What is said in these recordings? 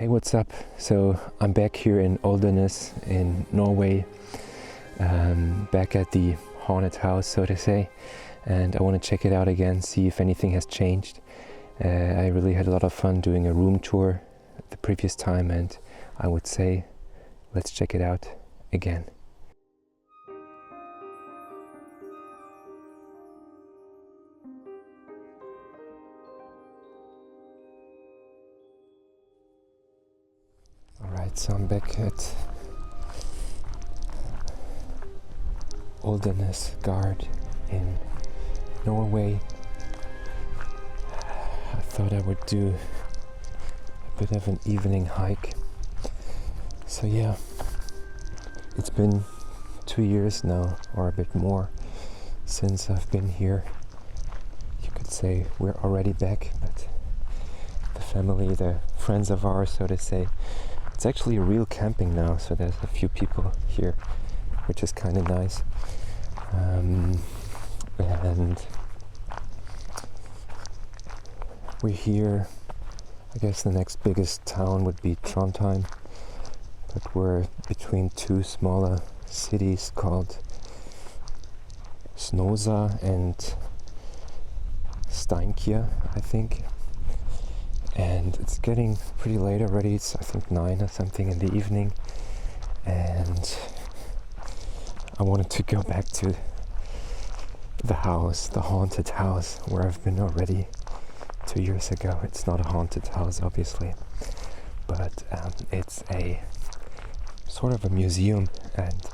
Hey, what's up? So I'm back here in Oldernes in Norway, back at the haunted house, so to say, and I want to check it out again, see if anything has changed. I really had a lot of fun doing a room tour the previous time, and I would say let's check it out again. Alright, so I'm back at Oldernes Guard in Norway. I thought I would do a bit of an evening hike. So yeah, it's been 2 years now, or a bit more, since I've been here. You could say we're already back, but the family, the friends of ours, so to say, it's actually a real camping now, so there's a few people here, which is kind of nice. And we're here. I guess the next biggest town would be Trondheim, but we're between two smaller cities called Snåsa and Steinkjer, I think. And it's getting pretty late already. It's I think 9 or something in the evening, and I wanted to go back to the house, the haunted house, where I've been already 2 years ago. It's not a haunted house, obviously, but it's a sort of a museum, and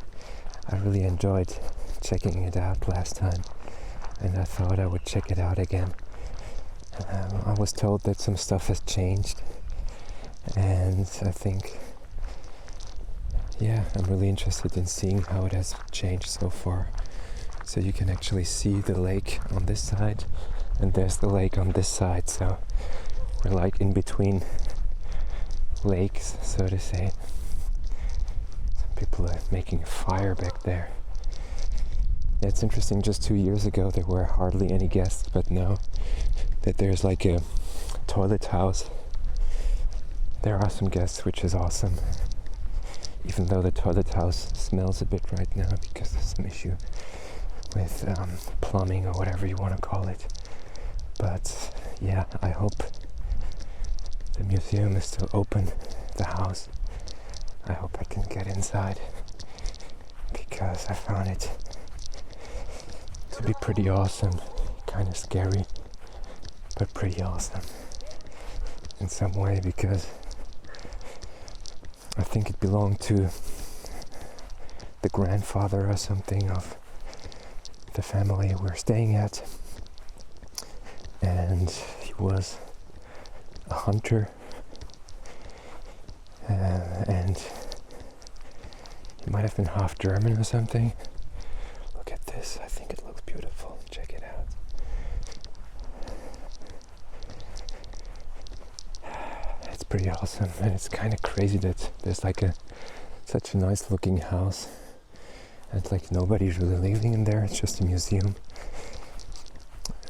I really enjoyed checking it out last time, and I thought I would check it out again. I was told that some stuff has changed, and I think, yeah, I'm really interested in seeing how it has changed so far. So you can actually see the lake on this side, and there's the lake on this side, so we're like in between lakes, so to say. Some people are making a fire back there. Yeah, it's interesting, just 2 years ago there were hardly any guests, but now that there's like a toilet house, there are some guests, which is awesome. Even though the toilet house smells a bit right now because there's some issue with plumbing or whatever you want to call it. But yeah, I hope the museum is still open, the house. I hope I can get inside, because I found it to be pretty awesome, kind of scary, but pretty awesome in some way, because I think it belonged to the grandfather or something of the family we're staying at, and he was a hunter, and he might have been half German or something. Look at this, I think it looks beautiful. Check it out. It's pretty awesome, and it's kind of crazy that there's like such a nice looking house, and like nobody's really living in there. It's just a museum.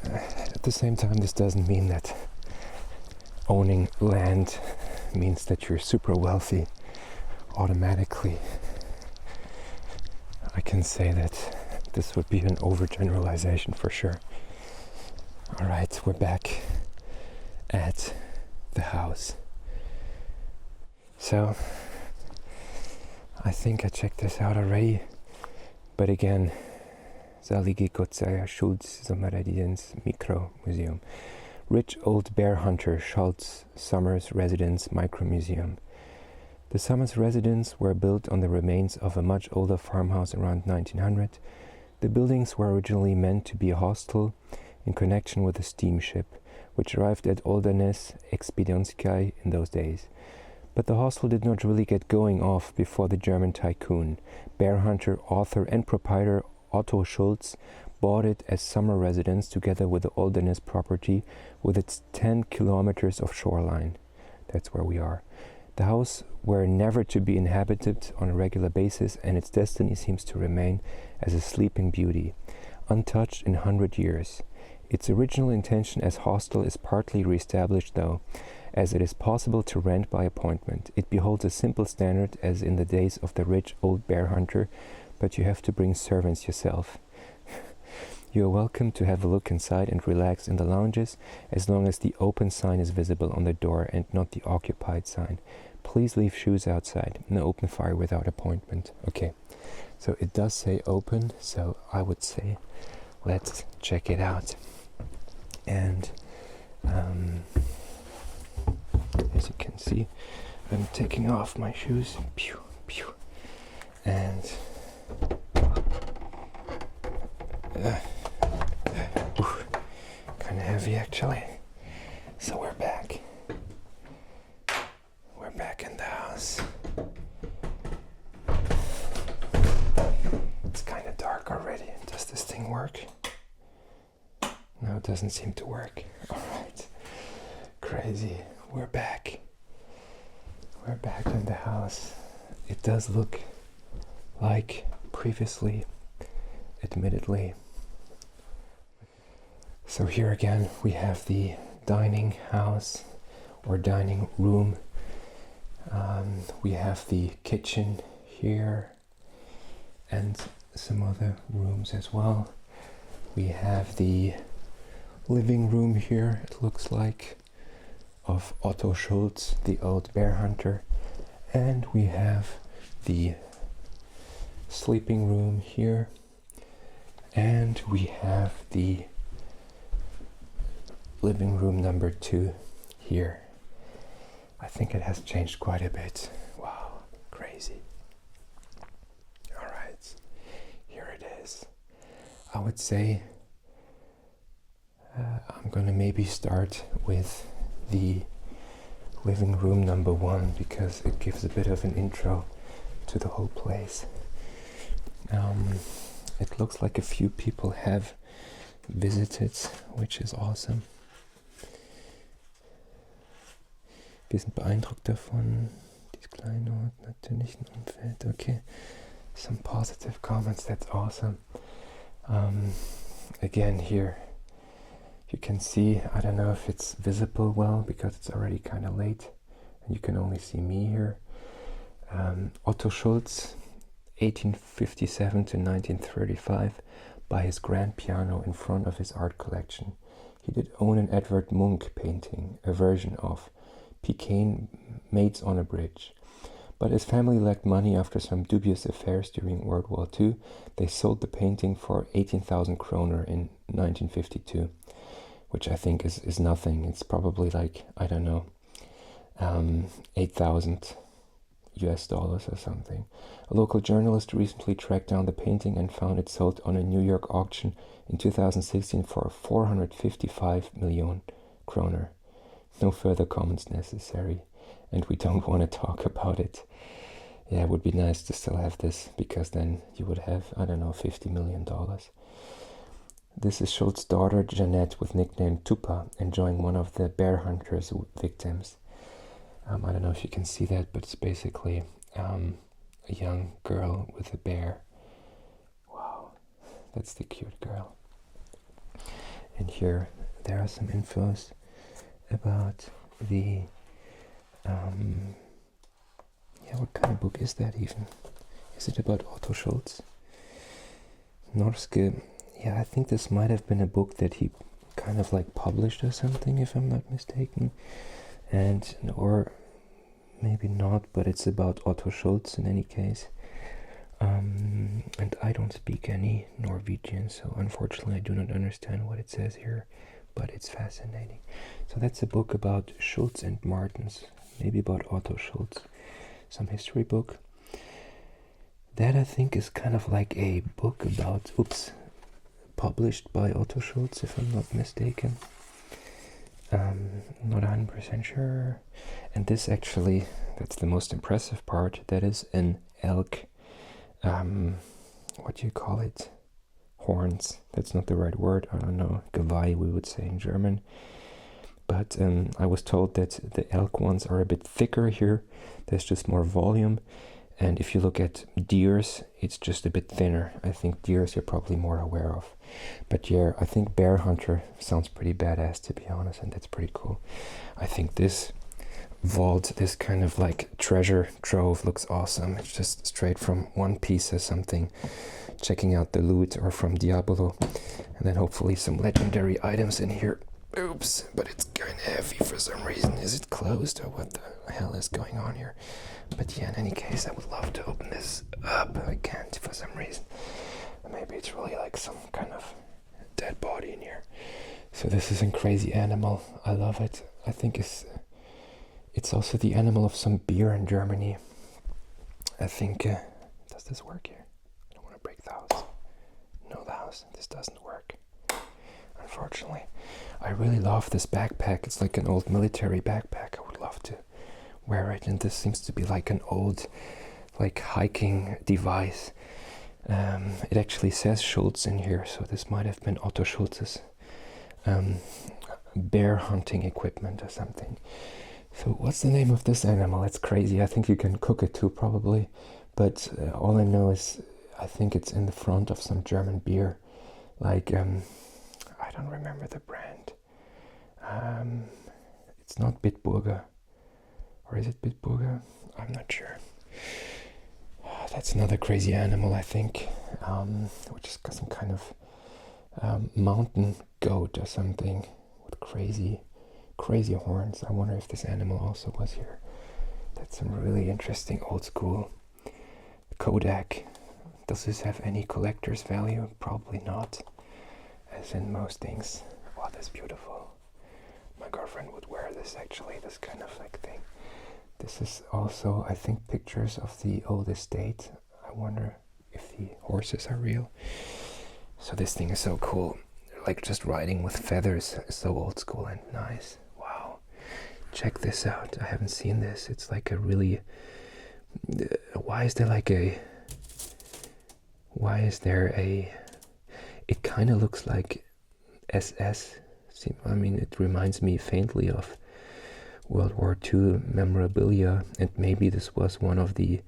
At the same time, this doesn't mean that owning land means that you're super wealthy automatically. I can say that this would be an overgeneralization for sure. Alright, we're back at the house. So, I think I checked this out already, but again, Zalige Gotzaya Schulz Sommerresidence Micro Museum. Rich Old Bear Hunter Schultz Summers Residence Micro Museum. The Summers residence were built on the remains of a much older farmhouse around 1900. The buildings were originally meant to be a hostel in connection with a steamship, which arrived at Oldernes Expeditionskaj in those days. But the hostel did not really get going off before the German tycoon, bear hunter, author and proprietor Otto Schulz bought it as summer residence together with the Oldernes property with its 10 kilometers of shoreline. That's where we are. The house were never to be inhabited on a regular basis, and its destiny seems to remain as a sleeping beauty, untouched in 100 years. Its original intention as hostel is partly re-established though, as it is possible to rent by appointment. It beholds a simple standard as in the days of the rich old bear hunter, but you have to bring servants yourself. You are welcome to have a look inside and relax in the lounges, as long as the open sign is visible on the door and not the occupied sign. Please leave shoes outside. No open fire without appointment. Okay, so it does say open, so I would say let's check it out. And as you can see, I'm taking off my shoes. Pew, pew. And kind of heavy actually. So we're back. We're back in the house. It's kind of dark already. Does this thing work? No, it doesn't seem to work. Alright. Crazy. We're back. We're back in the house. It does look like previously, admittedly. So here again we have the dining house or dining room. We have the kitchen here and some other rooms as well. We have the living room here, it looks like, of Otto Schultz, the old bear hunter. And we have the sleeping room here. And we have the living room number 2 here. I think it has changed quite a bit. Wow, crazy. Alright, here it is. I would say I'm gonna maybe start with the living room number 1 because it gives a bit of an intro to the whole place. It looks like a few people have visited, which is awesome. Wir sind beeindruckt davon, dies kleine und natürlichen Umfeld. Okay, some positive comments, that's awesome. Again here, you can see, I don't know if it's visible well because it's already kind of late and you can only see me here. Otto Schultz, 1857 to 1935, by his grand piano in front of his art collection. He did own an Edvard Munch painting, a version of Pecan Maids on a Bridge. But his family lacked money after some dubious affairs during World War II. They sold the painting for 18,000 kroner in 1952, which I think is nothing. It's probably like, I don't know, 8,000 US dollars or something. A local journalist recently tracked down the painting and found it sold on a New York auction in 2016 for 455 million kroner. No further comments necessary, and we don't want to talk about it. Yeah, it would be nice to still have this, because then you would have, I don't know, $50 million. This is Schultz's daughter, Jeanette, with nickname Tupa, enjoying one of the bear hunter's victims. I don't know if you can see that, but it's basically a young girl with a bear. Wow, that's the cute girl. And here there are some infos about the what kind of book is that even? Is it about Otto Schultz? Norske, yeah, I think this might have been a book that he kind of like published or something, if I'm not mistaken. And or maybe not, but it's about Otto Schultz in any case. And I don't speak any Norwegian, so unfortunately I do not understand what it says here, but it's fascinating. So that's a book about Schultz and Martens, maybe about Otto Schultz, some history book. That I think is kind of like a book about, published by Otto Schultz, if I'm not mistaken. Not 100% sure. And this actually, that's the most impressive part, that is an elk, what do you call it? Horns. That's not the right word, I don't know, Geweih we would say in German. But I was told that the elk ones are a bit thicker here, there's just more volume. And if you look at deers, it's just a bit thinner. I think deers you're probably more aware of. But yeah, I think bear hunter sounds pretty badass, to be honest, and that's pretty cool. I think this vault, this kind of like treasure trove looks awesome. It's just straight from One Piece or something, checking out the loot, or from Diablo. And then hopefully some legendary items in here. Oops, but it's kind of heavy for some reason. Is it closed or what the hell is going on here? But yeah, in any case, I would love to open this up. I can't for some reason. Maybe it's really like some kind of dead body in here. So this is a crazy animal. I love it. I think it's also the animal of some beer in Germany. I think, does this work here? I don't want to break the house. No, the house, this doesn't work, unfortunately. I really love this backpack. It's like an old military backpack. I would love to wear it. And this seems to be like an old, like, hiking device. It actually says Schultz in here, so this might have been Otto Schultz's bear hunting equipment or something. So what's the name of this animal? It's crazy. I think you can cook it too, probably. But all I know is I think it's in the front of some German beer. Like, I don't remember the brand. It's not Bitburger. Or is it Bitburger? I'm not sure. That's another crazy animal, I think, which is some kind of mountain goat or something with crazy horns. I wonder if this animal also was here. That's some really interesting old school Kodak. Does this have any collector's value? Probably not, as in most things. Wow, that's beautiful. My girlfriend would wear this, actually, this kind of like thing. This is also, I think, pictures of the old estate. I wonder if the horses are real. So this thing is so cool. Like just riding with feathers. So old school and nice. Wow. Check this out. I haven't seen this. It's like a really... Why is there a... It kind of looks like SS. I mean, it reminds me faintly of World War II memorabilia, and maybe this was one of the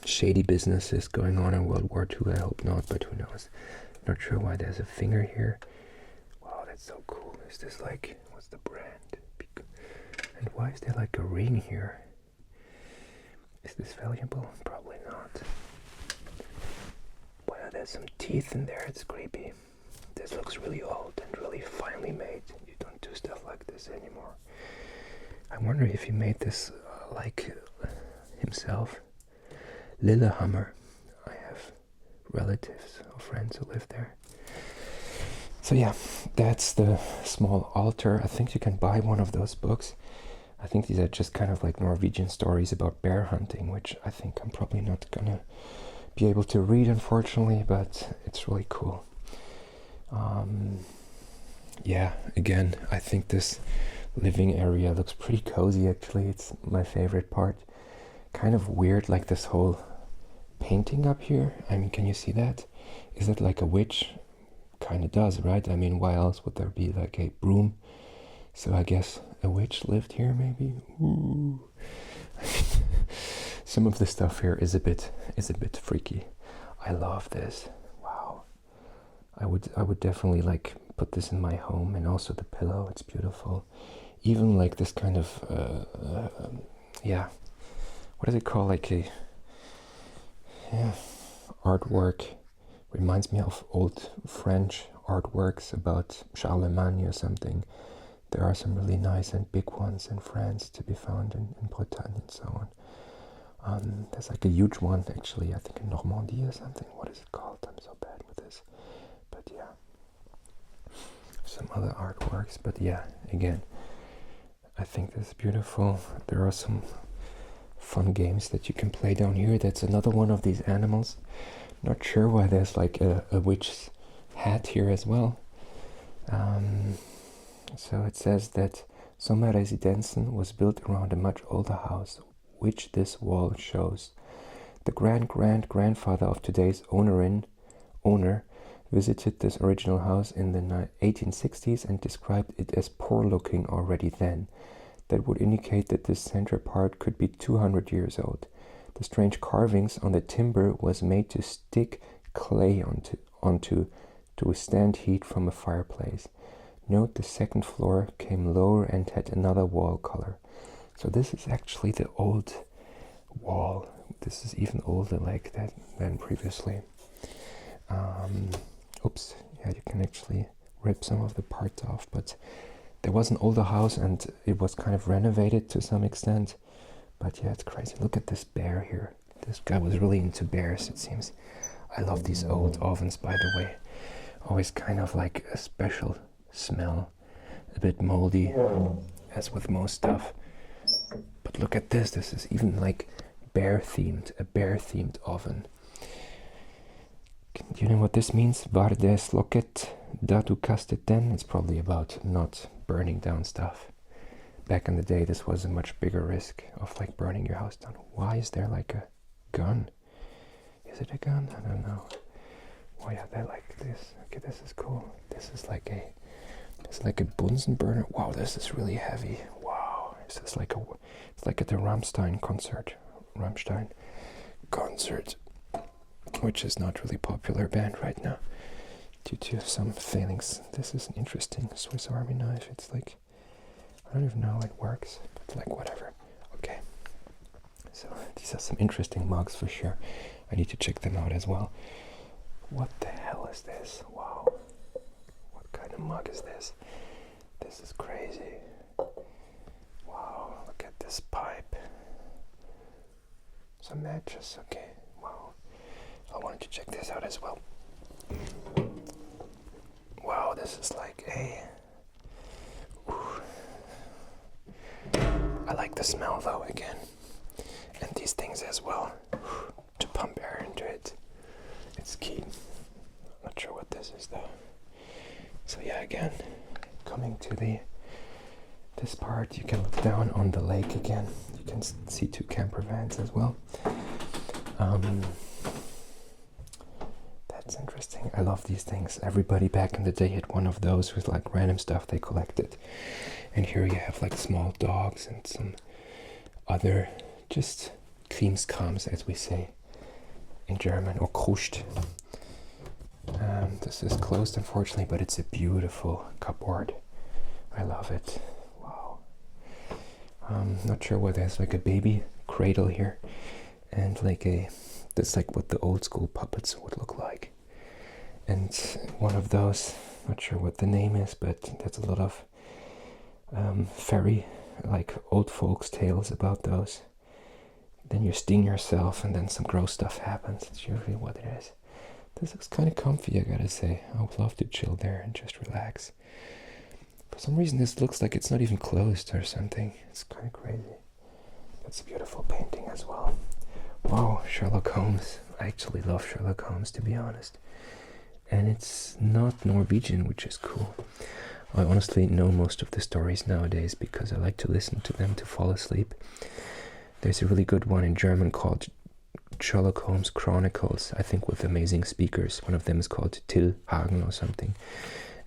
shady businesses going on in World War II. I hope not, but who knows. Not sure why there's a finger here. Wow, that's so cool. Is this like, what's the brand? And why is there like a ring here? Is this valuable? Probably not. Wow, there's some teeth in there. It's creepy. This looks really old and really finely made. You don't do stuff like this anymore. I wonder if he made this like himself. Lillehammer. I have relatives or friends who live there. So yeah, that's the small altar. I think you can buy one of those books. I think these are just kind of like Norwegian stories about bear hunting, which I think I'm probably not gonna be able to read, unfortunately, but it's really cool. Yeah, again, I think this living area looks pretty cozy, actually. It's my favorite part. Kind of weird, like this whole painting up here. I mean, can you see that? Is it like a witch? Kind of does, right? I mean, why else would there be like a broom? So I guess a witch lived here, maybe. Ooh. Some of the stuff here is a bit freaky. I love this. Wow. I would definitely like put this in my home, and also the pillow. It's beautiful. Even like this kind of what is it called? Like a artwork. Reminds me of old French artworks about Charlemagne or something. There are some really nice and big ones in France to be found in Bretagne and so on. There's like a huge one, actually, I think in Normandy or something. What is it called? I'm so bad with this. But yeah. Some other artworks. But yeah, again, I think this is beautiful. There are some fun games that you can play down here. That's another one of these animals. Not sure why there's like a witch's hat here as well. So it says that Sommerresidenzen was built around a much older house, which this wall shows. The grandfather of today's owner visited this original house in the 1860s and described it as poor-looking already then. That would indicate that this center part could be 200 years old. The strange carvings on the timber was made to stick clay onto to withstand heat from a fireplace. Note the second floor came lower and had another wall color. So this is actually the old wall. This is even older like that than previously. Oops, yeah, you can actually rip some of the parts off, but there was an older house and it was kind of renovated to some extent. But yeah, it's crazy. Look at this bear here. This guy was really into bears, it seems. I love these old ovens, by the way. Always kind of like a special smell. A bit moldy, as with most stuff. But look at this. This is even like bear-themed. A bear-themed oven. Do you know what this means? Var det slocket da du kastet den? It's probably about not burning down stuff. Back in the day, this was a much bigger risk of like burning your house down. Why is there like a gun? Is it a gun? I don't know. Oh yeah, they like this. Okay, this is cool. This is like a Bunsen burner. Wow, this is really heavy. Wow, this is like it's like at the Rammstein concert, which is not really popular band right now due to some failings. This is an interesting Swiss Army knife. It's like, I don't even know how it works, but like whatever. Okay, so these are some interesting mugs for sure. I need to check them out as well. What the hell is this? Wow, what kind of mug is this? This is crazy. Wow, look at this pipe. Some matches, okay, wow. I wanted to check this out as well. Wow, this is like a... I like the smell though, again. And these things as well. To pump air into it. It's key. Not sure what this is though. So yeah, again, coming to this part, you can look down on the lake again. You can see two camper vans as well. That's interesting. I love these things. Everybody back in the day had one of those with like random stuff they collected. And here you have like small dogs and some other just Krimskrams, as we say in German, or Kruscht. This is closed unfortunately, but it's a beautiful cupboard. I love it. Wow. Not sure whether there's like a baby cradle here and like that's like what the old school puppets would look like. And one of those, not sure what the name is, but there's a lot of fairy, like old folks tales about those. Then you sting yourself and then some gross stuff happens. It's usually what it is. This looks kind of comfy, I gotta say. I would love to chill there and just relax. For some reason this looks like it's not even closed or something. It's kind of crazy. That's a beautiful painting as well. Wow, Sherlock Holmes. I actually love Sherlock Holmes, to be honest. And it's not Norwegian, which is cool. I honestly know most of the stories nowadays because I like to listen to them to fall asleep. There's a really good one in German called Sherlock Holmes Chronicles, I think with amazing speakers. One of them is called Till Hagen or something.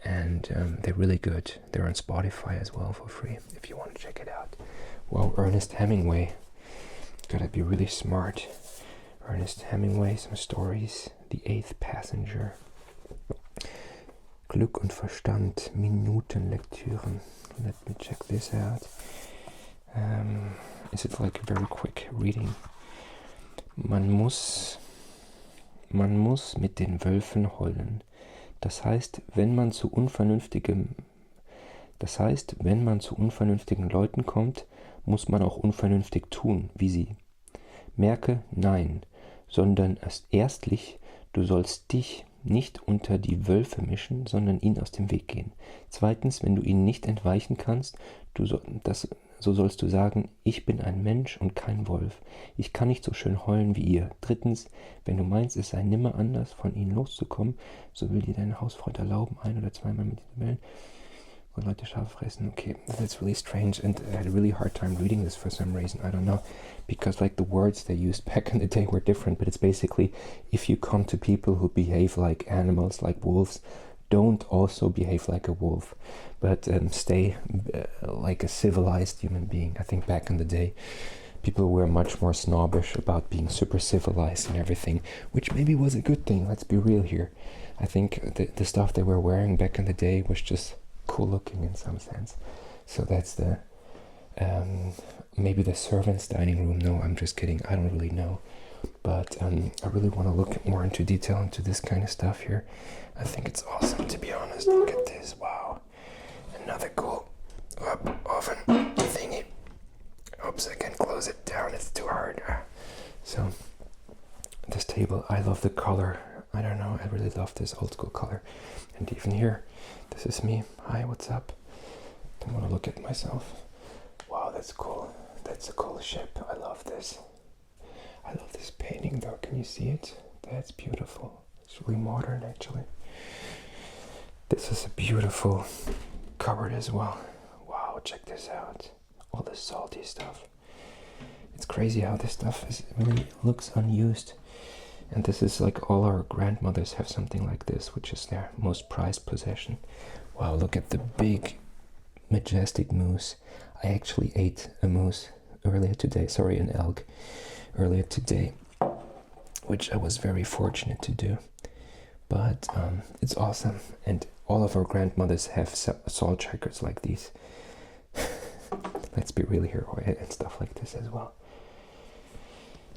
And they're really good. They're on Spotify as well for free, if you want to check it out. Wow, Ernest Hemingway. Gotta be really smart. Ernest Hemingway, some stories. The Eighth Passenger. Glück und Verstand, Minutenlektüren. Let me check this out. Is it like a very quick reading? Man muss mit den Wölfen heulen. Das heißt, wenn man zu unvernünftigen Leuten kommt, muss man auch unvernünftig tun, wie sie. Merke, nein, sondern erstlich, du sollst dich nicht unter die Wölfe mischen, sondern ihnen aus dem Weg gehen. Zweitens, wenn du ihnen nicht entweichen kannst, so sollst du sagen, ich bin ein Mensch und kein Wolf. Ich kann nicht so schön heulen wie ihr. Drittens, wenn du meinst, es sei nimmer anders, von ihnen loszukommen, so will dir dein Hausfreund erlauben, ein- oder zweimal mit dir bellen, wo Leute Schafe fressen. Okay, that's really strange, and I had a really hard time reading this for some reason. I don't know, because like the words they used back in the day were different, but it's basically, if you come to people who behave like animals, like wolves, don't also behave like a wolf, but stay like a civilized human being. I think back in the day, people were much more snobbish about being super civilized and everything, which maybe was a good thing. Let's be real here. I think the stuff they were wearing back in the day was just cool looking in some sense. So that's the maybe the servants' dining room. No, I'm just kidding. I don't really know. But I really want to look more into detail into this kind of stuff here. I think it's awesome, to be honest. Look at this. Wow. Another cool oven thingy. Oops, I can't close it down. It's too hard. So this table, I love the color. I don't know. I really love this old school color. And even here, this is me. Hi, what's up? I want to look at myself. Wow, that's cool. That's a cool ship. I love this. I love this painting though. Can you see it? That's beautiful. It's really modern actually. This is a beautiful cupboard as well. Wow, check this out. All this salty stuff. It's crazy how this stuff really looks unused. And this is like all our grandmothers have something like this, which is their most prized possession. Wow, look at the big, majestic moose. I actually ate a moose earlier today. Sorry, an elk earlier today, which I was very fortunate to do. But it's awesome. And all of our grandmothers have salt shakers like these. Let's be real here, and stuff like this as well.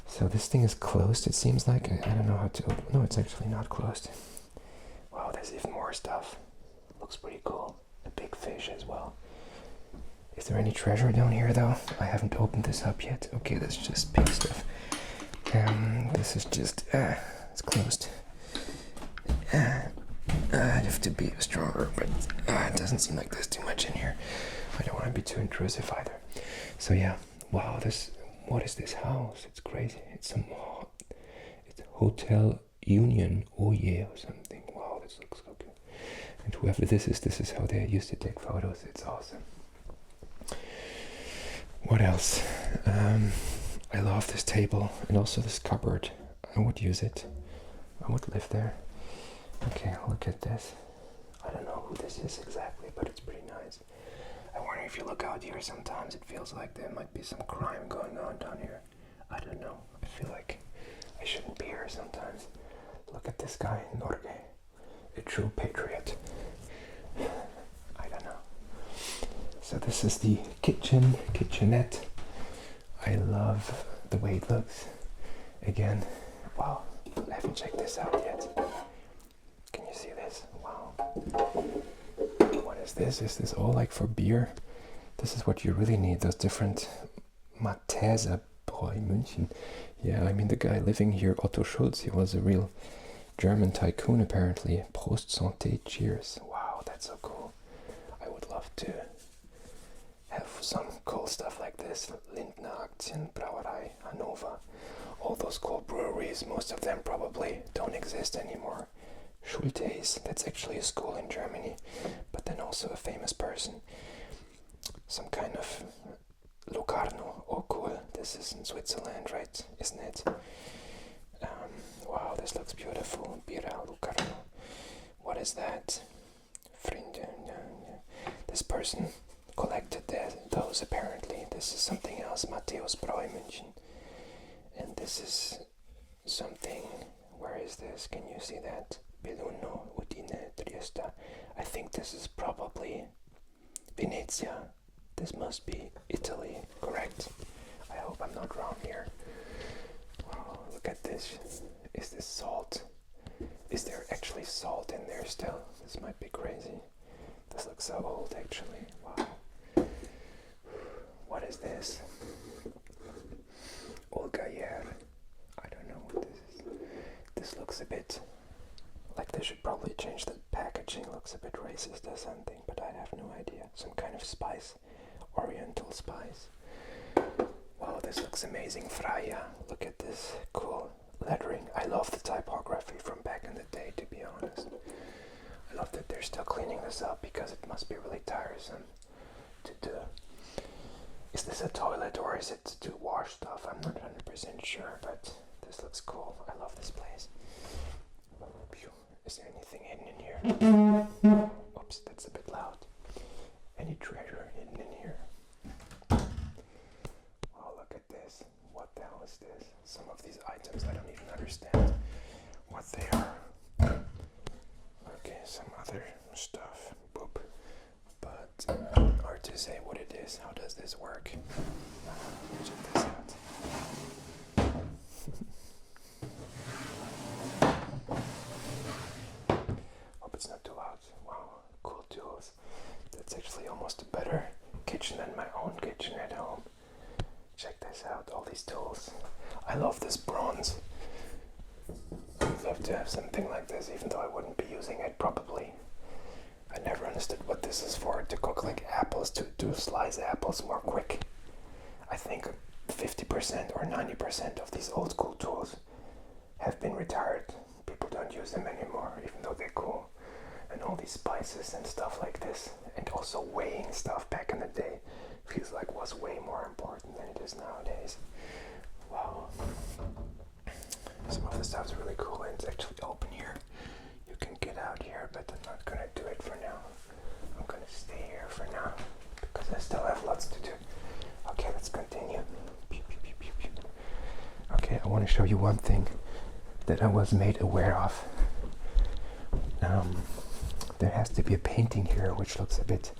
So this thing is closed, it seems like. I don't know how to open. No, it's actually not closed. Wow, there's even more stuff. Looks pretty cool. A big fish as well. Is there any treasure down here though? I haven't opened this up yet. Okay, that's just pink stuff. This is just, it's closed. I'd have to be stronger, but it doesn't seem like there's too much in here. I don't want to be too intrusive either. So yeah, wow, what is this house? It's crazy. It's Hotel Union, oh yeah, or something. Wow, this looks so good. And whoever this is how they used to take photos. It's awesome. What else? I love this table and also this cupboard. I would use it. I would live there. Okay, look at this. I don't know who this is exactly, but it's pretty nice. I wonder if you look out here sometimes it feels like there might be some crime going on down here. I don't know. I feel like I shouldn't be here sometimes. Look at this guy, Norway. A true patriot. I don't know. So this is the kitchenette. I love the way it looks. Again, wow, I haven't checked this out yet. Can you see this? Wow. What is this? Is this all like for beer? This is what you really need, those different Malteserbräu München. Yeah, I mean the guy living here, Otto Schulz, he was a real German tycoon apparently. Prost Santé, cheers. Wow, that's so cool. I would love to have some cool stuff like this. Lindner Aktienbrauerei, Hannover. All those cool breweries, most of them probably don't exist anymore. Schultes, that's actually a school in Germany, but then also a famous person. Some kind of Locarno, oh cool, this is in Switzerland, right, isn't it? Wow, this looks beautiful, Bira Locarno. What is that? This person collected those apparently. This is something else, Matthäusbräu München. And this is something, where is this? Can you see that? Belluno, Udine, Trieste. I think this is probably Venezia. This must be Italy, correct? I hope I'm not wrong here. Wow, look at this. Is this salt? Is there actually salt in there still? This might be crazy. This looks so old actually. Wow. What is this? Olgayer. I don't know what this is. This looks a bit like they should probably change the packaging. Looks a bit racist or something, but I have no idea. Some kind of spice. Oriental spice. Wow, this looks amazing. Freya. Look at this cool lettering. I love the typography from back in the day, to be honest. I love that they're still cleaning this up because it must be really tiresome to do. Is this a toilet or is it to wash stuff? I'm not 100% sure, but this looks cool. I love this place. Is there anything hidden in here? Oops, that's a bit loud. Any treasure hidden in here? Oh, look at this. What the hell is this? Some of these items I don't even understand what they are. Okay, some other stuff. Boop. to say what it is. How does this work? Check this out. Hope it's not too loud. Wow, cool tools. That's actually almost a better kitchen than my own kitchen at home. Check this out, all these tools. I love this bronze. I'd love to have something like this, even though I wouldn't be using it probably. I never understood what this is for, to cook like apples, to slice apples more quick. I think 50% or 90% of these old school tools have been retired. People don't use them anymore, even though they're cool. And all these spices and stuff like this, and also weighing stuff back in the day, feels like was way more important than it is nowadays. Wow. Some of the stuff's really cool, and it's actually open here. You can get out here, but I'm not gonna do it for now. I'm gonna stay here for now because I still have lots to do. Okay, let's continue. Pew, pew, pew, pew, pew. Okay, I want to show you one thing that I was made aware of. There has to be a painting here which looks a bit,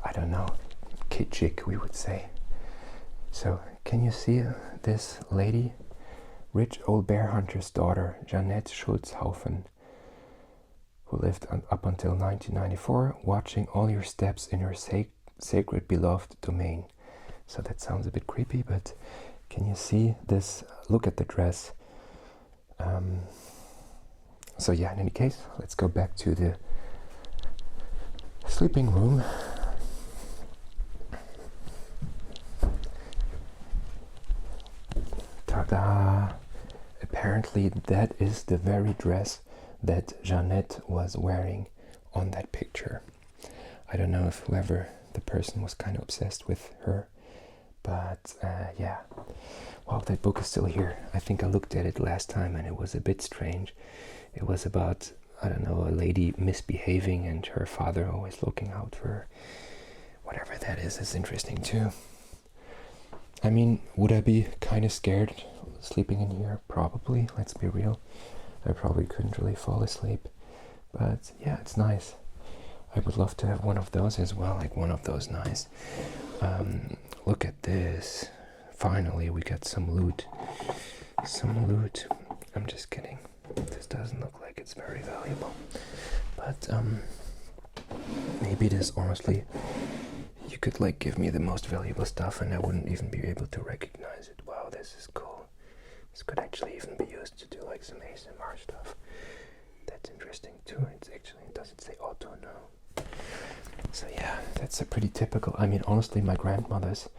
I don't know, kitschy, we would say. So, can you see this lady? Rich old bear hunter's daughter, Jeanette Schultzhaufen, who lived up until 1994, watching all your steps in her sacred beloved domain. So that sounds a bit creepy, but can you see this? Look at the dress. So yeah, in any case, let's go back to the sleeping room. Ta-da! Apparently that is the very dress that Jeanette was wearing on that picture. I don't know if whoever the person was kind of obsessed with her, but yeah. Well, that book is still here. I think I looked at it last time and it was a bit strange. It was about, I don't know, a lady misbehaving and her father always looking out for her. Whatever that is interesting too. I mean, would I be kind of scared sleeping in here? Probably, let's be real. I probably couldn't really fall asleep. But yeah, it's nice. I would love to have one of those as well, like one of those nice. Look at this. Finally, we got some loot. Some loot. I'm just kidding. This doesn't look like it's very valuable. But maybe it is, honestly. You could like give me the most valuable stuff and I wouldn't even be able to recognize it. Wow, this is cool. This could actually even be used to do like some ASMR stuff. That's interesting too. It's actually, does it say auto? No. So yeah, that's a pretty typical, I mean honestly my grandmother's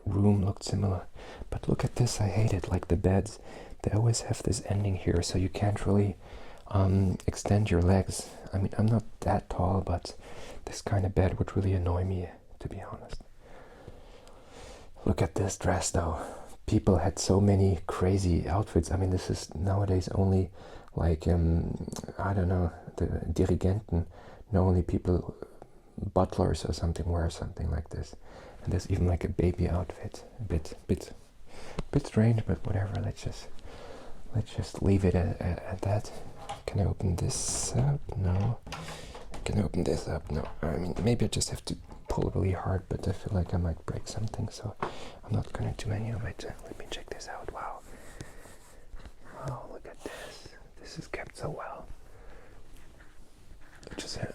room looked similar. But look at this, I hate it, like the beds. They always have this ending here so you can't really extend your legs. I mean, I'm not that tall, but this kind of bed would really annoy me, to be honest. Look at this dress though. People had so many crazy outfits. I mean, this is nowadays only like, I don't know, the Dirigenten, no, only people, butlers or something wear something like this. And there's even like a baby outfit. A bit strange, but whatever, let's just leave it at that. Can I open this up? No. Can I open this up? No. I mean, maybe I just have to pull really hard, but I feel like I might break something, so I'm not gonna do any of it. Let me check this out. Wow. Wow, look at this. This is kept so well.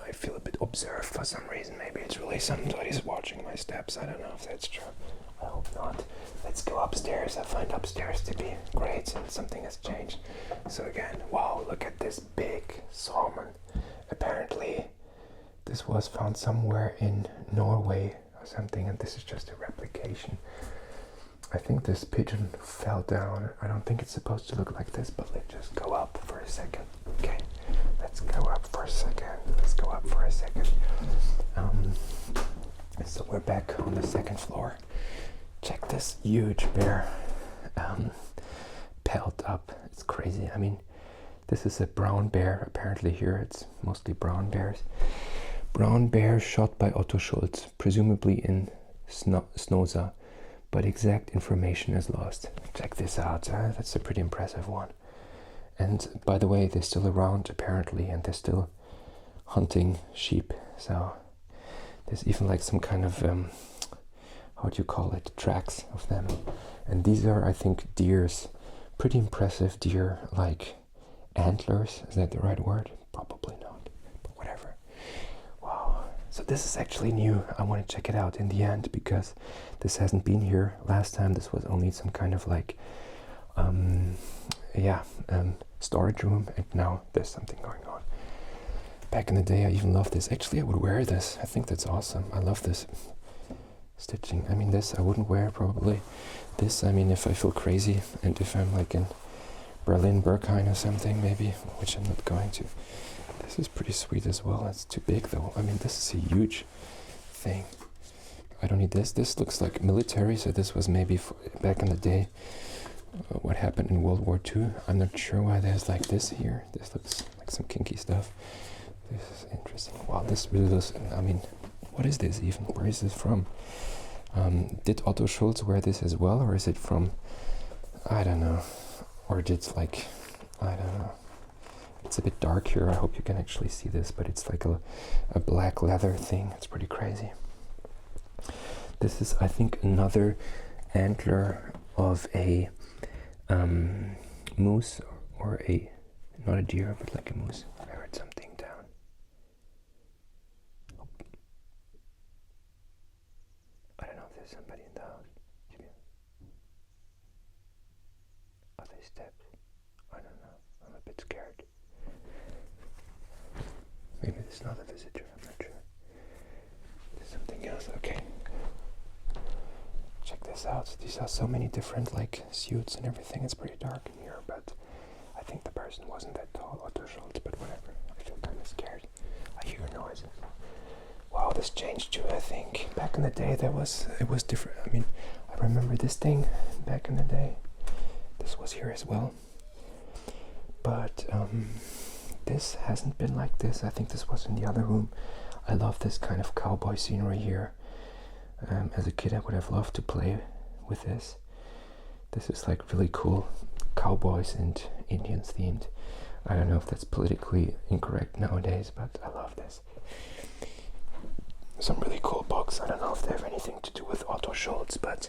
I feel a bit observed for some reason. Maybe it's really somebody's watching my steps. I don't know if that's true. I hope not. Let's go upstairs. I find upstairs to be great and something has changed. So again, wow, look at this big salmon. Apparently this was found somewhere in Norway or something, and this is just a replication. I think this pigeon fell down. I don't think it's supposed to look like this, but let's just go up for a second. Okay, let's go up for a second. So we're back on the second floor. Check this huge bear pelt up. It's crazy. I mean, this is a brown bear. Apparently here it's mostly brown bears. Brown bear shot by Otto Schultz, presumably in Snåsa, but exact information is lost. Check this out. That's a pretty impressive one. And by the way, they're still around apparently, and they're still hunting sheep. So There's even like some kind of how do you call it, tracks of them. And these are, I think, deers. Pretty impressive deer, like antlers. Is that the right word? Probably not, but whatever. Wow. So this is actually new. I want to check it out in the end because this hasn't been here. Last time this was only some kind of like storage room, and now there's something going on. Back in the day I even loved this. Actually I would wear this. I think that's awesome. I love this stitching. I mean, this I wouldn't wear probably. This, I mean, if I feel crazy and if I'm like in Berlin, Berghain or something maybe, which I'm not going to. This is pretty sweet as well. It's too big though. I mean, this is a huge thing. I don't need this. This looks like military, so this was maybe back in the day what happened in World War II. I'm not sure why there's like this here. This looks like some kinky stuff. This is interesting. Wow, this really looks, I mean, what is this even? Where is this from? Did Otto Schulz wear this as well, or is it from, I don't know, or did like, I don't know. It's a bit dark here. I hope you can actually see this, but it's like a black leather thing. It's pretty crazy. This is, I think, another antler of a moose, or a, not a deer, but like a moose. I heard something down. Oh. I don't know if there's somebody in the house. Are they stepped? I don't know. I'm a bit scared. Maybe it's not a visitor, I'm not sure. There's something else, okay. Check this out. These are so many different like suits and everything. It's pretty dark in here, but I think the person wasn't that tall, Otto Schultz, but whatever. I feel kind of scared. I hear noises. Wow, this changed too, I think. Back in the day it was different. I mean, I remember this thing back in the day. This was here as well. But this hasn't been like this. I think this was in the other room. I love this kind of cowboy scenery here. As a kid I would have loved to play with this. This is like really cool, cowboys and Indians themed. I don't know if that's politically incorrect nowadays, but I love this. Some really cool books. I don't know if they have anything to do with Otto Schultz, but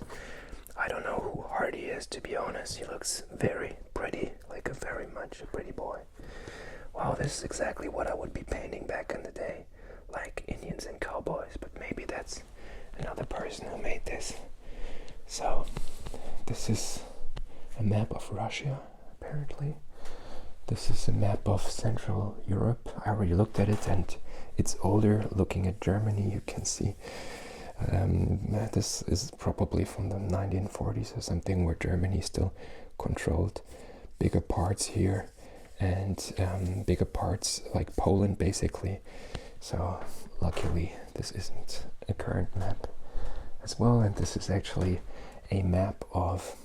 I don't know who Hardy is, to be honest. He looks very pretty, like a very much a pretty boy. Wow, this is exactly what I would be painting back in the day, like Indians and cowboys, but maybe that's another person who made this. So this is a map of Russia, apparently. This is a map of Central Europe. I already looked at it and it's older. Looking at Germany, you can see this is probably from the 1940s or something, where Germany still controlled bigger parts here, and bigger parts like Poland basically. So luckily this isn't a current map as well, and this is actually a map of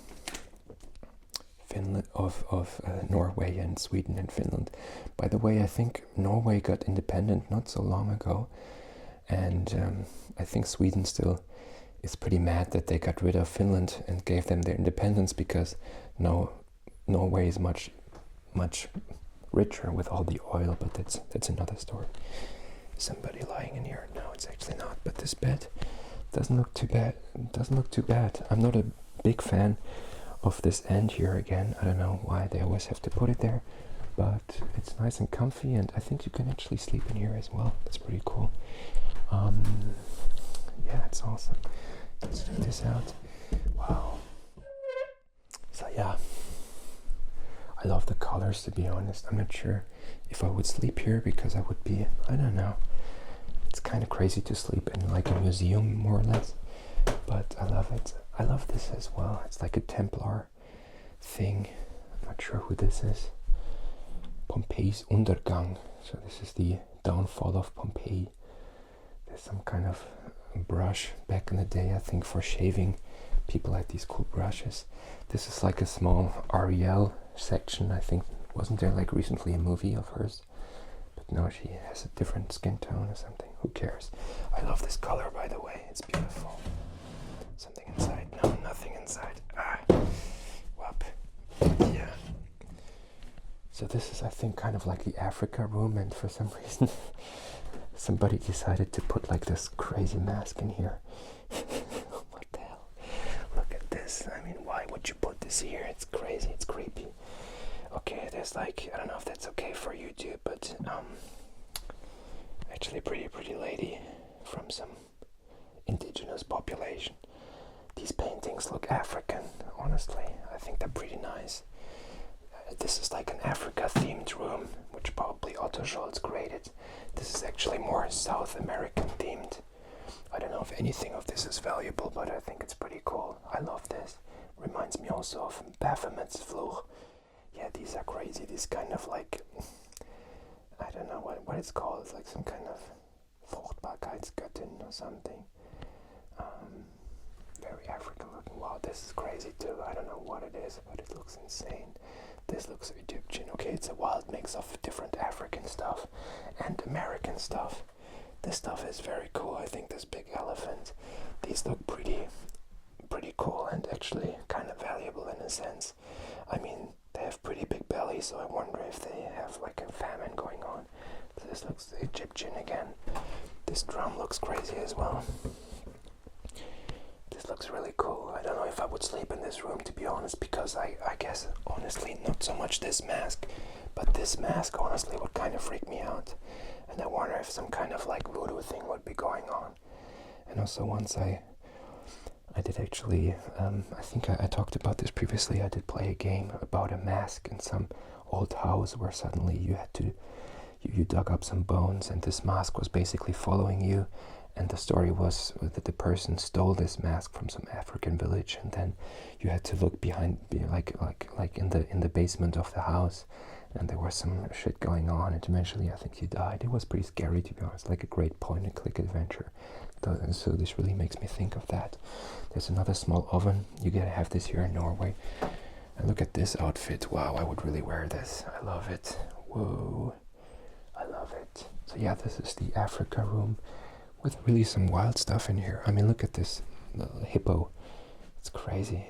Finland, of Norway and Sweden and Finland. By the way, I think Norway got independent not so long ago, and I think Sweden still is pretty mad that they got rid of Finland and gave them their independence, because Norway is much richer with all the oil, but that's another story. Somebody lying in here. No, it's actually not, but this bed doesn't look too bad. It doesn't look too bad. I'm not a big fan of this end here again. I don't know why they always have to put it there, but it's nice and comfy, and I think you can actually sleep in here as well. That's pretty cool. Yeah, it's awesome. Let's check this out. Wow. So yeah, I love the colors, to be honest. I'm not sure if I would sleep here, because I would be, I don't know. It's kind of crazy to sleep in like a museum, more or less, but I love it. I love this as well. It's like a Templar thing. I'm not sure who this is. Pompeii's Untergang. So this is the downfall of Pompeii. There's some kind of brush back in the day, I think, for shaving. People had these cool brushes. This is like a small Ariel section, I think. Wasn't there like recently a movie of hers? But no, she has a different skin tone or something. Who cares? I love this color, by the way. It's beautiful. Something inside? No, nothing inside. Whoop. Yeah. So this is, I think, kind of like the Africa room, and for some reason somebody decided to put like this crazy mask in here. What the hell? Look at this. I mean, why would you put this here? It's crazy, it's creepy. Okay, there's like, I don't know if that's okay for YouTube, but actually a pretty lady from some indigenous population. These paintings look African, honestly. I think they're pretty nice. This is like an Africa themed room, which probably Otto Scholz created. This is actually more South American themed. I don't know if anything of this is valuable, but I think it's pretty cool. I love this. Reminds me also of Baphomet's Fluch. Yeah, these are crazy. These kind of like, I don't know what it's called. It's like some kind of Fruchtbarkeitsgöttin or something. Very African looking. Wow, this is crazy too. I don't know what it is, but it looks insane. This looks Egyptian. Okay, it's a wild mix of different African stuff and American stuff. This stuff is very cool. I think this big elephant. These look pretty cool and actually kind of valuable in a sense. I mean, they have pretty big bellies, so I wonder if they have like a famine going on. This looks Egyptian again. This drum looks crazy as well. This looks really cool. I don't know if I would sleep in this room, to be honest, because I guess honestly not so much this mask, but this mask honestly would kind of freak me out. And I wonder if some kind of like voodoo thing would be going on. And also once I did actually, I think I talked about this previously, I did play a game about a mask in some old house where suddenly you had to, you dug up some bones and this mask was basically following you. And the story was that the person stole this mask from some African village, and then you had to look behind, like in the basement of the house, and there was some shit going on, and eventually I think he died. It was pretty scary, to be honest, like a great point-and-click adventure. So this really makes me think of that. There's another small oven. You gotta have this here in Norway. And look at this outfit. Wow, I would really wear this. I love it. Whoa, I love it. So yeah, this is the Africa room, with really some wild stuff in here. I mean, look at this little hippo. It's crazy.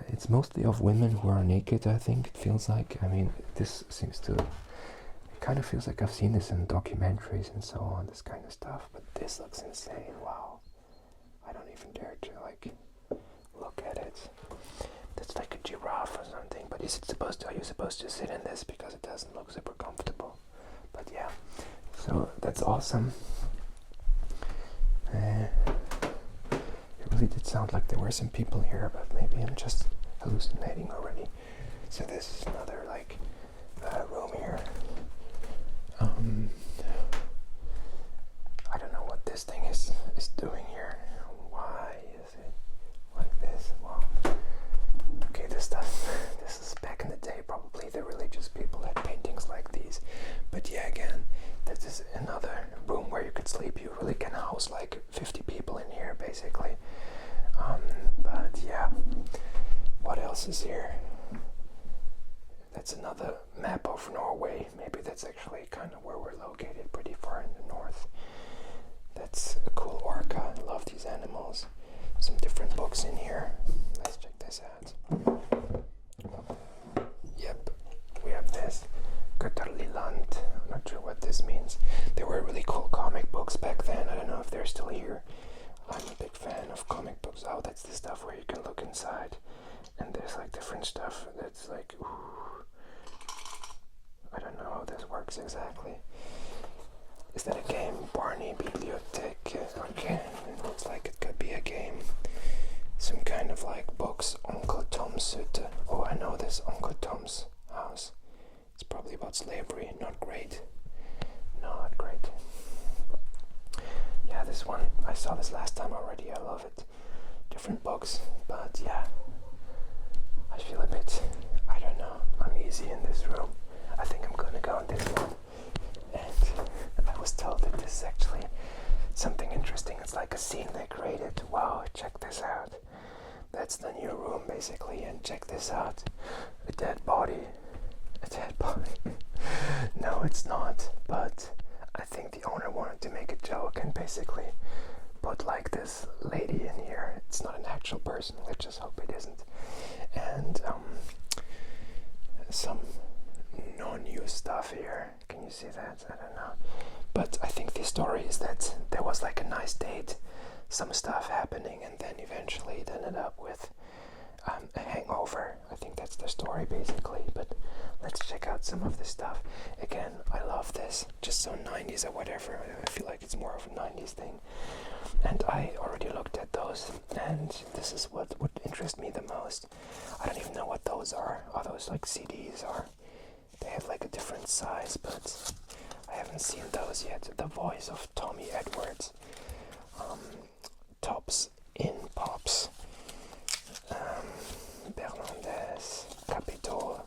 It's mostly of women who are naked, I think, it feels like. I mean, this seems to... It kind of feels like I've seen this in documentaries and so on, this kind of stuff. But this looks insane. Wow. I don't even dare to, like, look at it. That's like a giraffe or something. But is it supposed to... Are you supposed to sit in this? Because it doesn't look super comfortable. But yeah. So that's awesome. It really did sound like there were some people here, but maybe I'm just hallucinating already. So this is another like room here. I don't know what this thing is doing here. Why is it like this? Wow. Okay, this is back in the day. Probably the religious people had paintings like these. But yeah, again, this is another room where you could sleep. You really can house like 50 people in here, basically. But yeah, what else is here? That's another map of Norway. Maybe that's actually kind of where we're located, pretty far in the north. That's a cool orca. I love these animals. Some different books in here. Let's check this out. Yep, we have this. Götterliland. I'm not sure what this means. There were really cool comic books back then. I don't know if they're still here. I'm a big fan of comic books. Oh, that's the stuff where you can look inside. And there's like different stuff that's like, ooh. I don't know how this works exactly. Is that a game? Barney Bibliothek. Okay, it looks like it could be a game. Some kind of like books. Uncle Tom's Hütte. Oh, I know this. Uncle Tom's house. It's probably about slavery. Not great. Not great. Yeah, this one, I saw this last time already. I love it. Different books, but yeah. I feel a bit, I don't know, uneasy in this room. I think I'm gonna go in this one. And I was told that this is actually something interesting. It's like a scene they created. Wow, check this out. That's the new room, basically, and check this out. A dead body. A dead body. No, it's not, but I think the owner wanted to make a joke and basically put like this lady in here. It's not an actual person, let's just hope it isn't. And some non-used stuff here. Can you see that? I don't know. But But I think the story is that there was like a nice date, some stuff happening, and then eventually it ended up with a hangover. I think that's the story basically, but let's check out some of this stuff. Again, I love this, just so 90s or whatever. I feel like it's more of a 90s thing. And I already looked at those, and this is what would interest me the most. I don't even know what those are. Are those like CDs, or they have like a different size, but I haven't seen those yet. The Voice of Tommy Edwards, Tops in Pops, Bernandez, Capitol.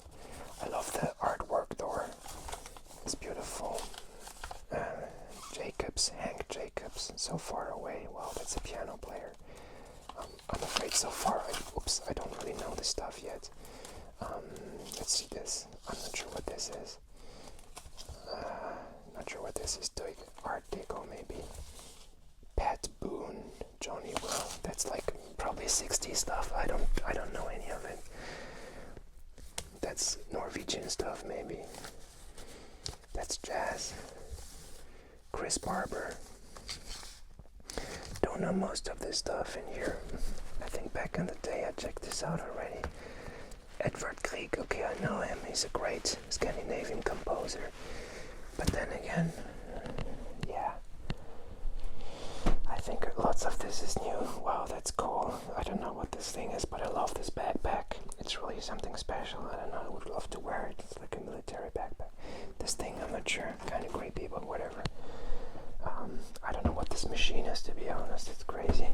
I love the artwork though. It's beautiful. Jacobs, Hank Jacobs, So Far Away. Wow, that's a piano player. I'm afraid so far, I don't really know this stuff yet. Let's see this. I'm not sure what this is. Not sure what this is doing. Art Deco maybe. Pat Boone, Johnny Will. That's like probably 60s stuff. I don't know any of it. That's Norwegian stuff maybe. That's jazz. Chris Barber. Don't know most of this stuff in here. I think back in the day I checked this out already. Edvard Grieg, okay, I know him. He's a great Scandinavian composer. But then again, yeah. I think lots of this is new. Wow, that's cool. I don't know what this thing is, but I love this backpack. It's really something special. I don't know, I would love to wear it. It's like a military backpack. This thing, I'm not sure. Kind of creepy, but whatever. I don't know what this machine is, to be honest. It's crazy.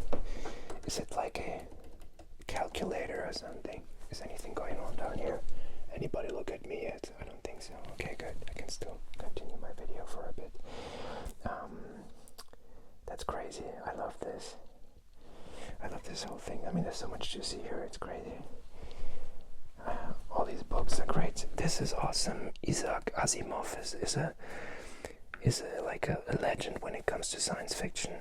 Is it like a calculator or something? Is anything going on down here? Anybody look at me yet? I don't think so. Okay, good. I can still continue my video for a bit. That's crazy. I love this. I love this whole thing. I mean, there's so much to see here. It's crazy. All these books are great. This is awesome. Isaac Asimov is like a legend when it comes to science fiction.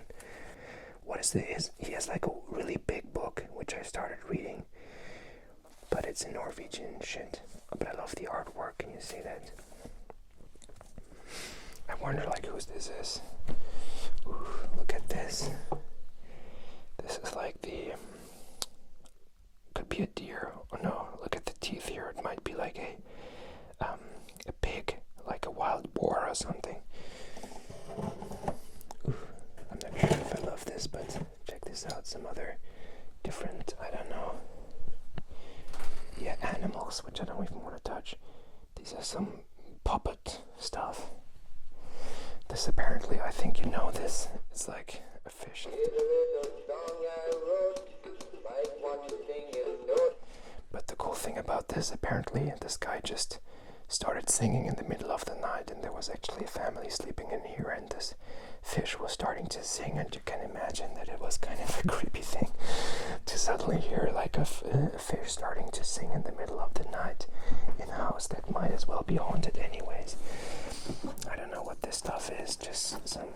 What is this? He has like a really big book, which I started reading, but it's in Norwegian shit. But I love the artwork. Can you see that? I wonder like whose this is. Ooh, look at this. This is like the could be a deer. Oh no, look at the teeth here. It might be like a pig, like a wild boar or something. Ooh, I'm not sure if I love this, but check this out. Some other different, I don't know. Yeah, animals, which I don't even want to touch. These are some puppet stuff. This apparently, I think you know this. It's like a fish. But the cool thing about this, apparently, this guy just started singing in the middle of the night, and there was actually a family sleeping in here, and this fish was starting to sing, and you can imagine that it was kind of a creepy thing to suddenly hear like a fish starting to sing in the middle of the night in a house that might as well be haunted anyways. I don't know what this stuff is, just some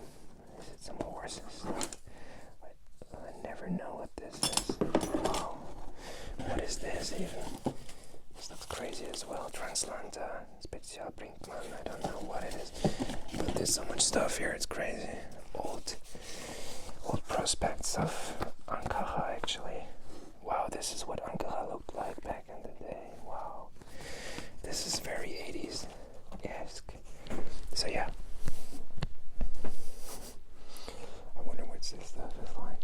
horses. I never know what this is. Oh, what is this even? This looks crazy as well. Transland Special Brinkman. I don't know what it is. But there's so much stuff here, it's crazy. Old prospects of Ankara actually. Wow, this is what Ankara looked like back in the day. Wow. This is very 80s-esque. So yeah. I wonder what this stuff is like.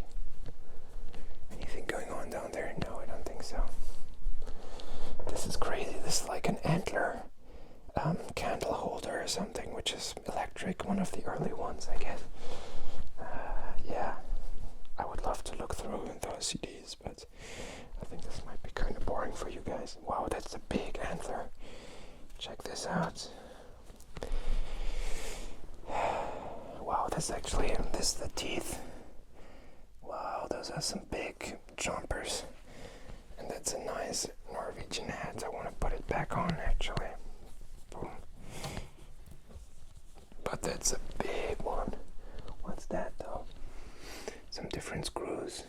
Anything going on down there? No, I don't think so. This is crazy. This is like an antler candle holder or something, which is electric. One of the early ones, I guess. Yeah. I would love to look through those CDs, but I think this might be kind of boring for you guys. Wow, that's a big antler. Check this out. Wow, this is the teeth. Wow, those are some big jumpers. And that's a nice Norwegian hat. I want to put it back on actually. Boom. But that's a big one. What's that though? Some different screws.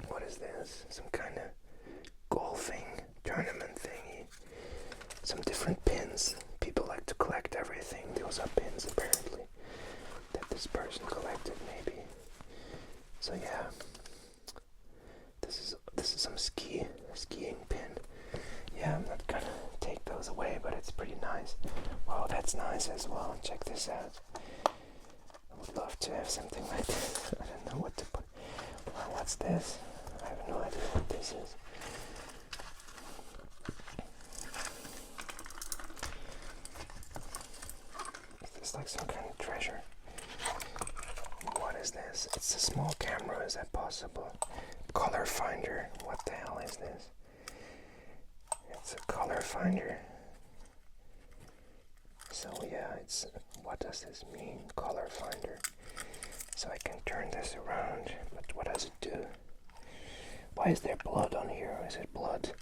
What is this? Some kind of golfing tournament thingy. Some different pins. People like to collect everything. Those are pins apparently. So yeah, this is some skiing pin. Yeah, I'm not gonna take those away, but it's pretty nice. Wow, that's nice as well. Check this out. I would love to have something like this. I don't know what to put. Wow, what's this? I have no idea what this is. Is this like some kind of treasure? What is this? It's a small camera, is that possible? Color finder. What the hell is this? It's a color finder. So yeah, it's, what does this mean? Color finder. So I can turn this around, but what does it do? Why is there blood on here? Is it blood?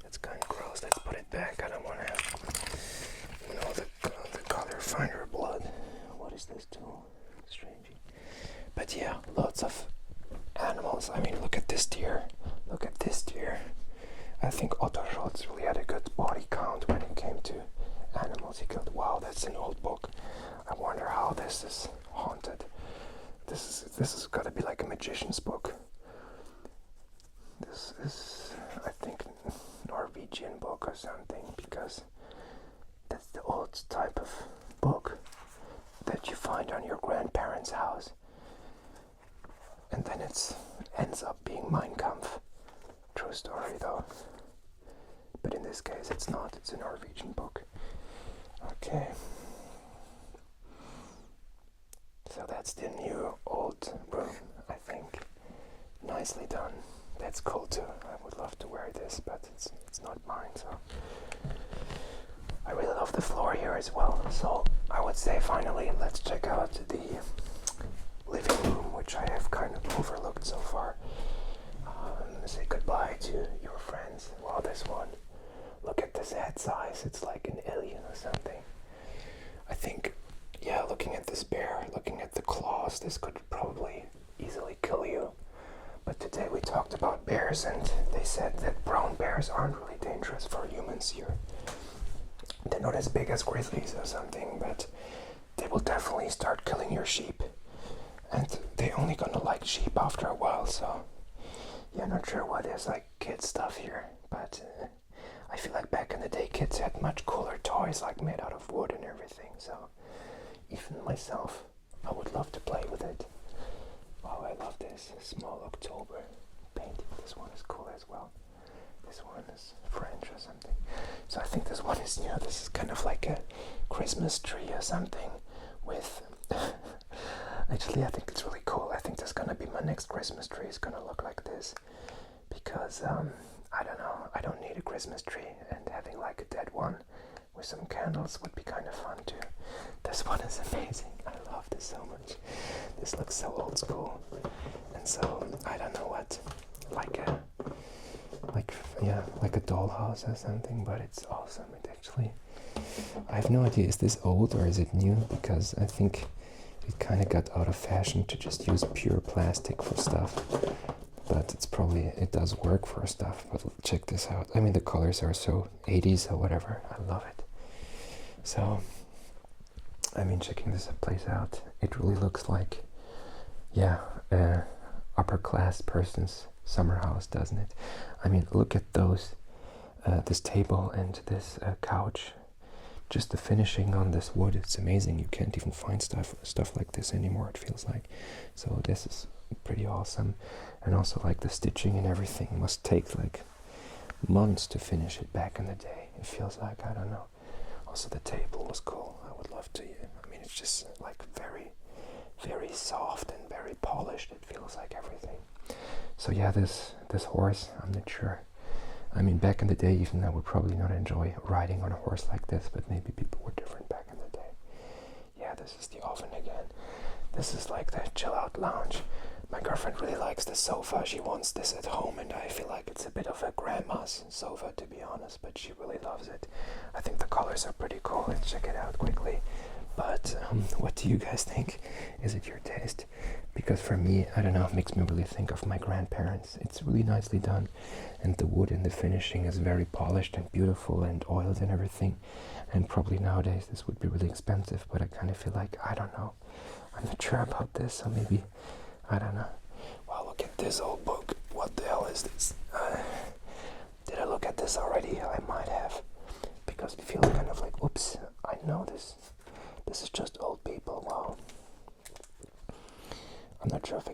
That's kind of gross. Let's put it back. I don't want to have, you know, the color finder blood. What is this tool? Strange. But yeah, lots of animals. I mean, look at this deer. Look at this deer. I think Otto Schultz really had a good body count when it came to animals he killed. Wow, that's an old book. I wonder how this is haunted. This has got to be like a magician's book. This is, I think, Norwegian book or something, because that's the old type of book that you find on your grandparents' house. And then it ends up being Mein Kampf. True story though. But in this case it's not, it's a Norwegian book. Okay. So that's the new old room, I think. Nicely done. That's cool too. I would love to wear this, but it's not mine, so. I really love the floor here as well. So I would say finally let's check out the living room, which I have kind of overlooked so far. Say goodbye to your friends. Wow, this one. Look at this head size. It's like an alien or something. I think, yeah, looking at this bear, looking at the claws, this could probably easily kill you. But today we talked about bears, and they said that brown bears aren't really dangerous for humans here. They're not as big as grizzlies or something, but they will definitely start killing your sheep. And they're only gonna like sheep after a while, so yeah, not sure what is like kid stuff here, but I feel like back in the day kids had much cooler toys like made out of wood and everything, so even myself, I would love to play with it. Wow, I love this small October painting. This one is cool as well. This one is French or something. So I think this one is, you know, this is kind of like a Christmas tree or something with actually I think it's really cool. I think that's gonna be my next Christmas tree. It's gonna look like this because I don't know, I don't need a Christmas tree, and having like a dead one with some candles would be kind of fun too. This one is amazing. I love this so much. This looks so old school, and so I don't know what, like a dollhouse or something, but it's awesome. It actually, I have no idea, is this old or is it new, because I think it kind of got out of fashion to just use pure plastic for stuff, but it's probably, it does work for stuff. But check this out. I mean, the colors are so 80s or whatever. I love it. So I mean, checking this place out, it really looks like, yeah, upper class person's summer house, doesn't it? I mean, look at those, this table and this couch. Just the finishing on this wood, it's amazing. You can't even find stuff like this anymore, it feels like. So this is pretty awesome. And also like the stitching and everything must take like months to finish it back in the day. It feels like, I don't know. Also the table was cool. I would love to, I mean, it's just like very, very soft and very polished. It feels like everything. So yeah, this horse, I'm not sure. I mean, back in the day, even I would probably not enjoy riding on a horse like this, but maybe people were different back in the day. Yeah, this is the oven again. This is like the chill out lounge. My girlfriend really likes the sofa. She wants this at home, and I feel like it's a bit of a grandma's sofa, to be honest, but she really loves it. I think the colors are pretty cool. Let's check it out quickly. But what do you guys think? Is it your taste? Because for me, I don't know, it makes me really think of my grandparents. It's really nicely done, and the wood and the finishing is very polished and beautiful and oiled and everything. And probably nowadays this would be really expensive, but I kind of feel like, I don't know, I'm not sure about this, so maybe, I don't know.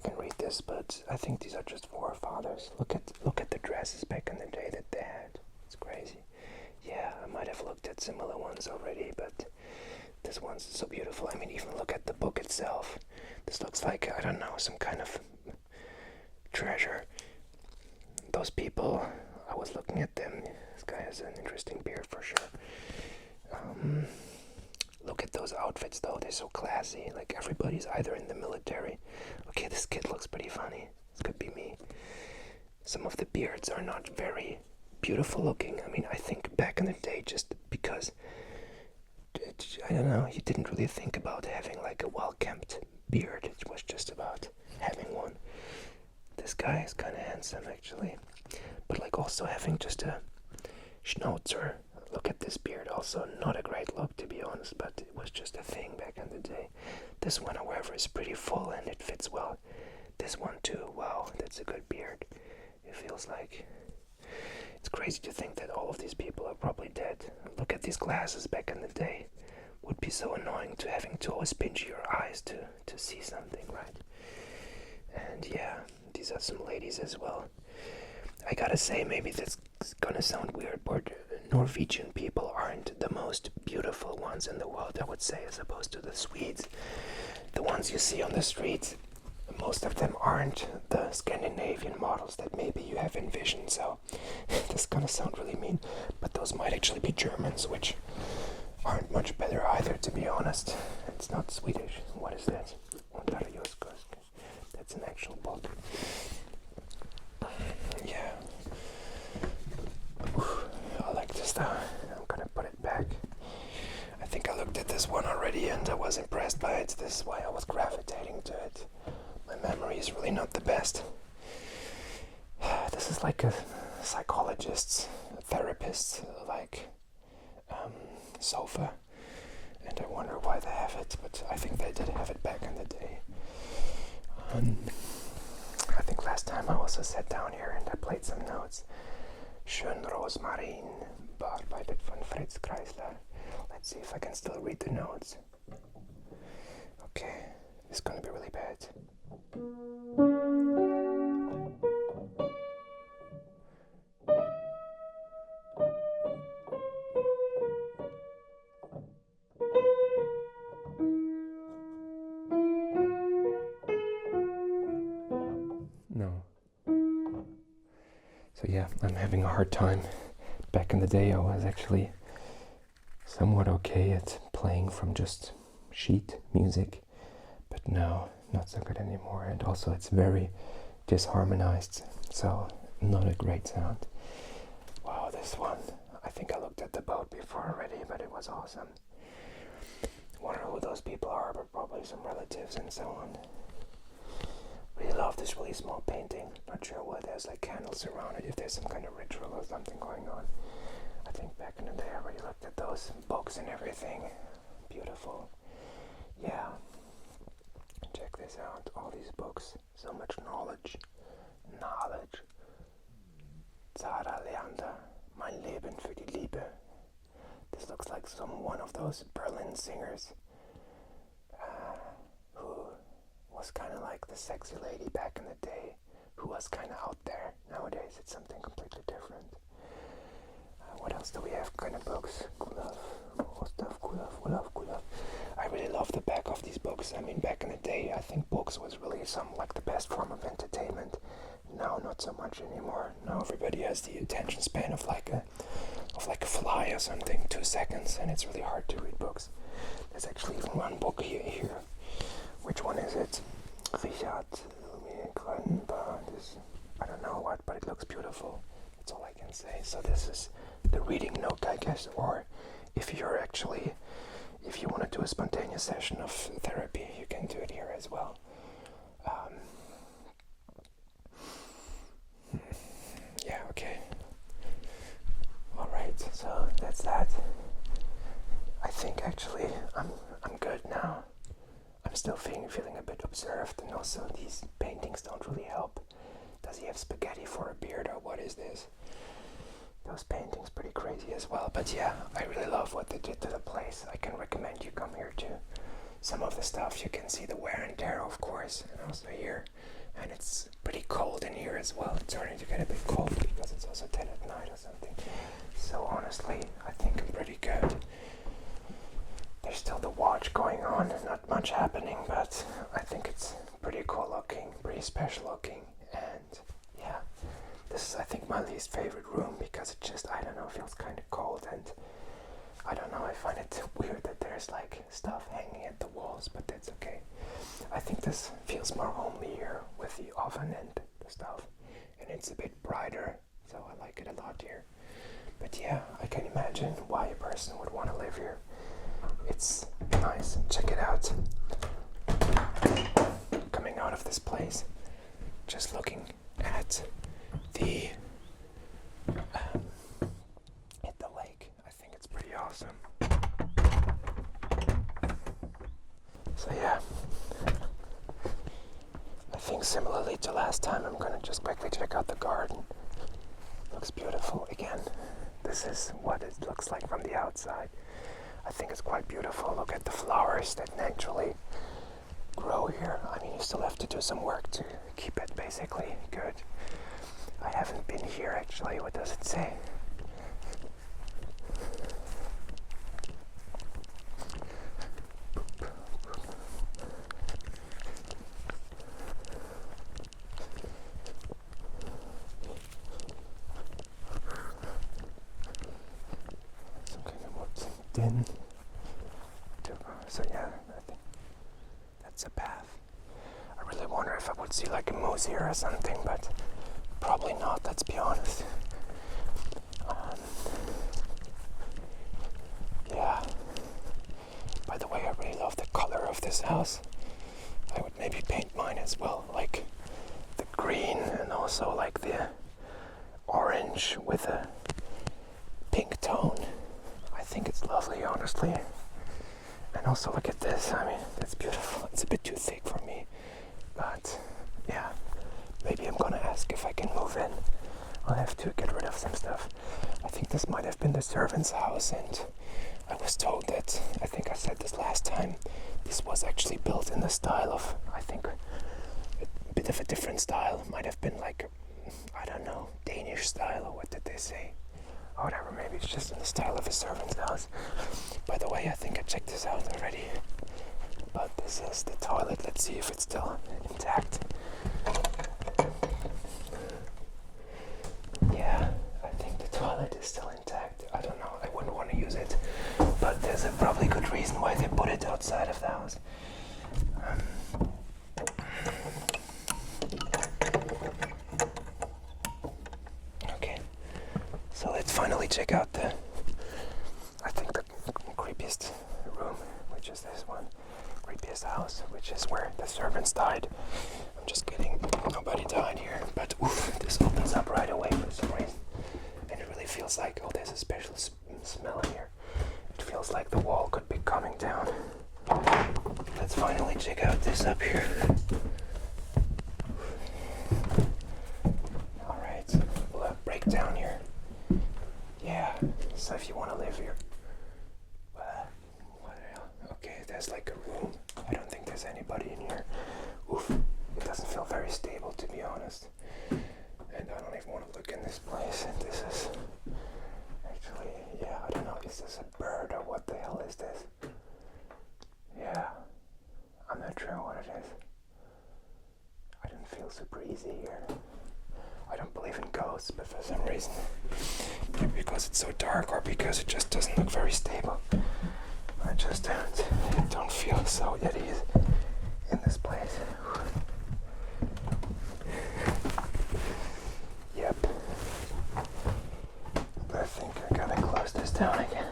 can read this, but I think these are just forefathers. Look at the dresses back in the day that they had. It's crazy. Yeah, I might have looked at similar ones already, but this one's so beautiful. I mean, even look at the book itself. This looks like, I don't know, some kind of treasure. Those people, I was looking at them. This guy has an interesting beard for sure. Look at those outfits though, they're so classy. Like everybody's either in the military. Okay, this kid looks pretty funny. This could be me. Some of the beards are not very beautiful looking. I mean, I think back in the day, just because, I don't know, you didn't really think about having like a well-kept beard. It was just about having one. This guy is kind of handsome actually. But like also having just a schnauzer. Look at this beard, also not a great look to be honest, but it was just a thing back in the day. This one, however, is pretty full and it fits well. This one too, wow, that's a good beard. It feels like, it's crazy to think that all of these people are probably dead. Look at these glasses back in the day. Would be so annoying to having to always pinch your eyes to see something, right? And yeah, these are some ladies as well. I gotta say, maybe that's gonna sound weird, but Norwegian people aren't the most beautiful ones in the world, I would say, as opposed to the Swedes. The ones you see on the streets, most of them aren't the Scandinavian models that maybe you have envisioned, so this is gonna sound really mean, but those might actually be Germans, which aren't much better either, to be honest. It's not Swedish. What is that? That's an actual book. Yeah. I like this though. I'm gonna put it back. I think I looked at this one already and I was impressed by it. This is why I was gravitating to it. My memory is really not the best. This is like a psychologist's, a therapist's, like sofa. And I wonder why they have it, but I think they did have it back in the day. I think last time I also sat down here and I played some notes. Schön Rosmarin, bearbeitet von Fritz Kreisler. Let's see if I can still read the notes. Okay, this is gonna be really bad. No. So yeah, I'm having a hard time. Back in the day I was actually somewhat okay at playing from just sheet music, but no, not so good anymore, and also it's very disharmonized, so not a great sound. Wow, this one, I think I looked at the boat before already, but it was awesome. Wonder who those people are, but probably some relatives and so on. Really love this really small painting. Not sure what, there's like candles around it, if there's some kind of ritual or something going on. I think back in the day I already looked at those books and everything. Beautiful. Yeah. Check this out, all these books. So much knowledge. Knowledge. Zara Leander, Mein Leben für die Liebe. This looks like one of those Berlin singers who was kind of like the sexy lady back in the day, who was kind of out there. Nowadays it's something completely different. What else do we have? Kind of books. Kulov. Gustav Kulov. I really love the back of these books. I mean, back in the day, I think books was really like the best form of entertainment. Now, not so much anymore. Now everybody has the attention span of like a fly or something, 2 seconds, and it's really hard to read books. There's actually even one book here. Which one is it? Richard this, I don't know what, but it looks beautiful. That's all I can say. So this is the reading note, I guess, or if you want to do a spontaneous session of therapy, you can do it here as well. Yeah, okay. Alright, so that's that. I think actually I'm good now. I'm still feeling a bit observed, and also these paintings don't really help. Does he have spaghetti for a beard, or what is this? Those paintings pretty crazy as well, but yeah, I really love what they did to the place. I can recommend you come here too. Some of the stuff you can see the wear and tear, of course, and also here it's pretty cold in here as well. It's starting to get a bit cold because it's also 10 at night or something. So honestly, I think I'm pretty good. There's still the watch going on, not much happening, but I think it's pretty cool looking, pretty special looking, and yeah, this is I think my least favorite room because it just, I don't know, feels kind of cold, and I don't know, I find it weird that there's like stuff hanging at the walls, but that's okay. I think this feels more homely here with the oven and the stuff, and it's a bit brighter, so I like it a lot here. But yeah, I can imagine why a person would want to live here. It's nice. Check it out. Coming out of this place, just looking at the lake. I think it's pretty awesome. So yeah, I think similarly to last time, I'm gonna just quickly check out the garden. Looks beautiful again. This is what it looks like from the outside. I think it's quite beautiful. Look at the flowers that naturally grow here. I mean, you still have to do some work to keep it basically good. I haven't been here actually. What does it say? Some kind of what's den. So yeah, I think that's a path. I really wonder if I would see like a moose here or something, but probably not, let's be honest. Yeah. By the way, I really love the color of this house. I would maybe paint mine as well, like the green and also like the orange with a pink tone. I think it's lovely, honestly. And also look at this, I mean, it's beautiful. It's a bit too thick for me, but yeah, maybe I'm gonna ask if I can move in. I'll have to get rid of some stuff. I think this might have been the servant's house, and I was told that, I think I said this last time, this was actually built in the style of, I think, a bit of a different style. Might have been like, I don't know, Danish style, or what did they say? Or whatever, maybe it's just in the style of a servant's house. By the way, I think I checked this out already. But this is the toilet. Let's see if it's still intact. Yeah, I think the toilet is still intact. I don't know, I wouldn't want to use it. But there's a probably good reason why they put it outside of the house. So let's finally check out I think the creepiest room, which is this one. Creepiest house, which is where the servants died. I'm just kidding, nobody died here, but oof, this opens up right away for some reason. And it really feels like, oh, there's a special smell in here. It feels like the wall could be coming down. Let's finally check out this up here. Alright, we'll have a breakdown here. Yeah, so if you want to live here, okay, there's like a room. I don't think there's anybody in here. Oof, it doesn't feel very stable, to be honest. And I don't even want to look in this place. And this is actually, yeah, I don't know, is this a bird or what the hell is this? Yeah, I'm not sure what it is. I don't feel super easy here. I don't believe in ghosts, but for some reason, maybe because it's so dark or because it just doesn't look very stable, I just don't feel so at ease in this place. Yep. I think I gotta close this down again.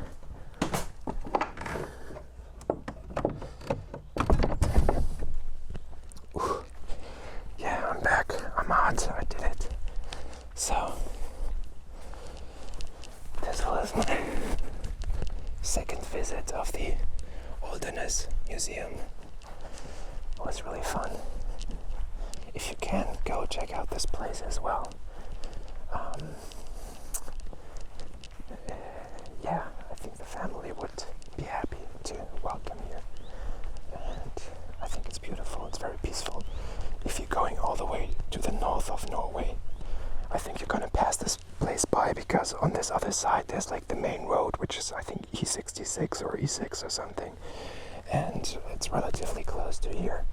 Yeah, I'm back. I'm hot. I did it. So, this was my second visit of the Olderness Museum. It was really fun. If you can, go check out this place as well. Yeah, I think the family would be happy to welcome you. And I think it's beautiful. It's very peaceful. If you're going all the way ways by, because on this other side there's like the main road, which is I think E66 or E6 or something, and it's relatively close to here.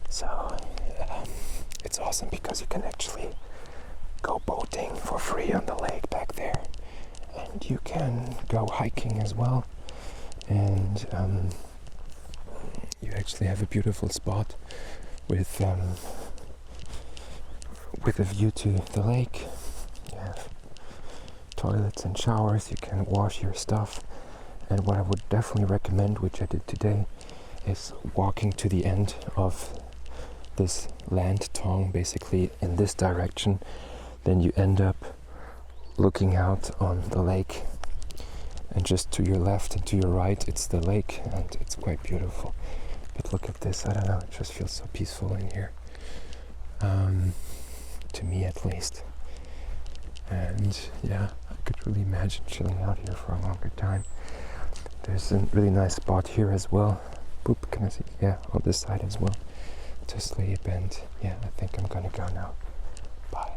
So it's awesome because you can actually go boating for free on the lake back there, and you can go hiking as well, and you actually have a beautiful spot with a view to the lake. You have toilets and showers, you can wash your stuff, and what I would definitely recommend, which I did today, is walking to the end of this land tongue, basically in this direction. Then you end up looking out on the lake, and just to your left and to your right it's the lake, and it's quite beautiful. But look at this, I don't know, it just feels so peaceful in here, to me at least. And yeah, I could really imagine chilling out here for a longer time. There's a really nice spot here as well. Boop, can I see? Yeah, on this side as well, to sleep. And yeah, I think I'm gonna go now. Bye.